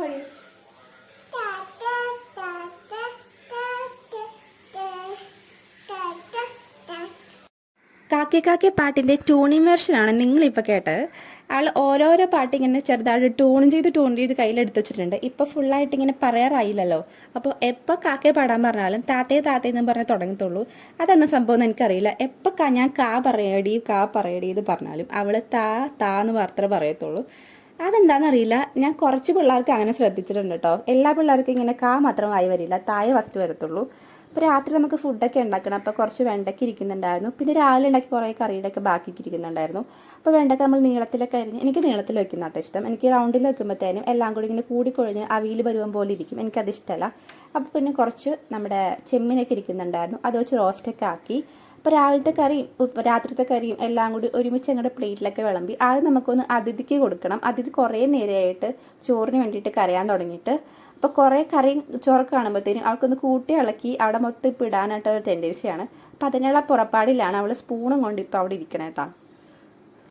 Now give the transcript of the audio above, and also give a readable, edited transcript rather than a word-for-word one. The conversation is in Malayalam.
പാടി. കാക്കെ കാക്കെ പാട്ടിൻ്റെ ട്യൂണിങ് വെർഷനാണ് നിങ്ങളിപ്പോൾ കേട്ടത്. ആൾ ഓരോരോ പാട്ട് ഇങ്ങനെ ചെറുതായിട്ട് ട്യൂൺ ചെയ്ത് കയ്യിലെടുത്ത് വെച്ചിട്ടുണ്ട്. ഇപ്പോൾ ഫുള്ളായിട്ട് ഇങ്ങനെ പറയാറായില്ലല്ലോ. അപ്പോൾ എപ്പോൾ കാക്കയെ പാടാൻ പറഞ്ഞാലും താത്തേ താത്തേ എന്ന് പറഞ്ഞ് തുടങ്ങത്തുള്ളൂ. അതെന്ന സംഭവം എന്ന് എനിക്കറിയില്ല. എപ്പോൾ ഞാൻ കാ പറയടി ഇത് പറഞ്ഞാലും അവൾ താ താ എന്ന് മാത്രമേ പറയത്തുള്ളൂ. അതെന്താണെന്നറിയില്ല. ഞാൻ കുറച്ച് പിള്ളേർക്ക് അങ്ങനെ ശ്രദ്ധിച്ചിട്ടുണ്ട് കേട്ടോ. എല്ലാ പിള്ളേർക്കും ഇങ്ങനെ കാ മാത്രമായി വരില്ല, താഴെ ഫസ്റ്റ് വരത്തുള്ളൂ. അപ്പോൾ രാത്രി നമുക്ക് ഫുഡൊക്കെ ഉണ്ടാക്കണം. അപ്പോൾ കുറച്ച് വെണ്ടയ്ക്ക ഇരിക്കുന്നുണ്ടായിരുന്നു. പിന്നെ രാവിലെ ഉണ്ടാക്കി കുറേ കറിയുടെ ഒക്കെ ബാക്കിക്ക് ഇരിക്കുന്നുണ്ടായിരുന്നു. അപ്പോൾ വെണ്ടയ്ക്ക നമ്മൾ നീളത്തിലൊക്കെ അരിഞ്ഞ്, എനിക്ക് നീളത്തിൽ വെക്കുന്ന കേട്ടോ ഇഷ്ടം. എനിക്ക് റൗണ്ടിൽ വെക്കുമ്പോഴത്തേനും എല്ലാം കൂടി ഇങ്ങനെ കൂടിക്കൊഴിഞ്ഞ് അവിയിൽ പരുവം പോലെ ഇരിക്കും. എനിക്കത് ഇഷ്ടമല്ല. അപ്പോൾ പിന്നെ കുറച്ച് നമ്മുടെ ചെമ്മീനൊക്കെ ഇരിക്കുന്നുണ്ടായിരുന്നു. അത് വെച്ച് റോസ്റ്റൊക്കെ ആക്കി. അപ്പോൾ രാവിലത്തെ കറിയും രാത്രിത്തെ കറിയും എല്ലാം കൂടി ഒരുമിച്ച് ഞങ്ങളുടെ പ്ലേറ്റിലൊക്കെ വിളമ്പി. ആദ്യം നമുക്കൊന്ന് അതിഥിക്ക് കൊടുക്കണം. അതിഥി കുറേ നേരമായിട്ട് ചോറിന് വേണ്ടിയിട്ട് കരയാൻ തുടങ്ങിയിട്ട്. അപ്പോൾ കുറേ കറിയും ചോറ് കാണുമ്പോഴത്തേനും അവൾക്കൊന്ന് കൂട്ടി ഇളക്കി അവിടെ മൊത്തം ഇപ്പോൾ ഇടാനായിട്ടൊരു ടെൻഡൻസിയാണ്. അപ്പോൾ അതിനുള്ള പുറപ്പാടിലാണ് അവൾ സ്പൂണും കൊണ്ട് ഇപ്പോൾ അവിടെ ഇരിക്കണം കേട്ടോ.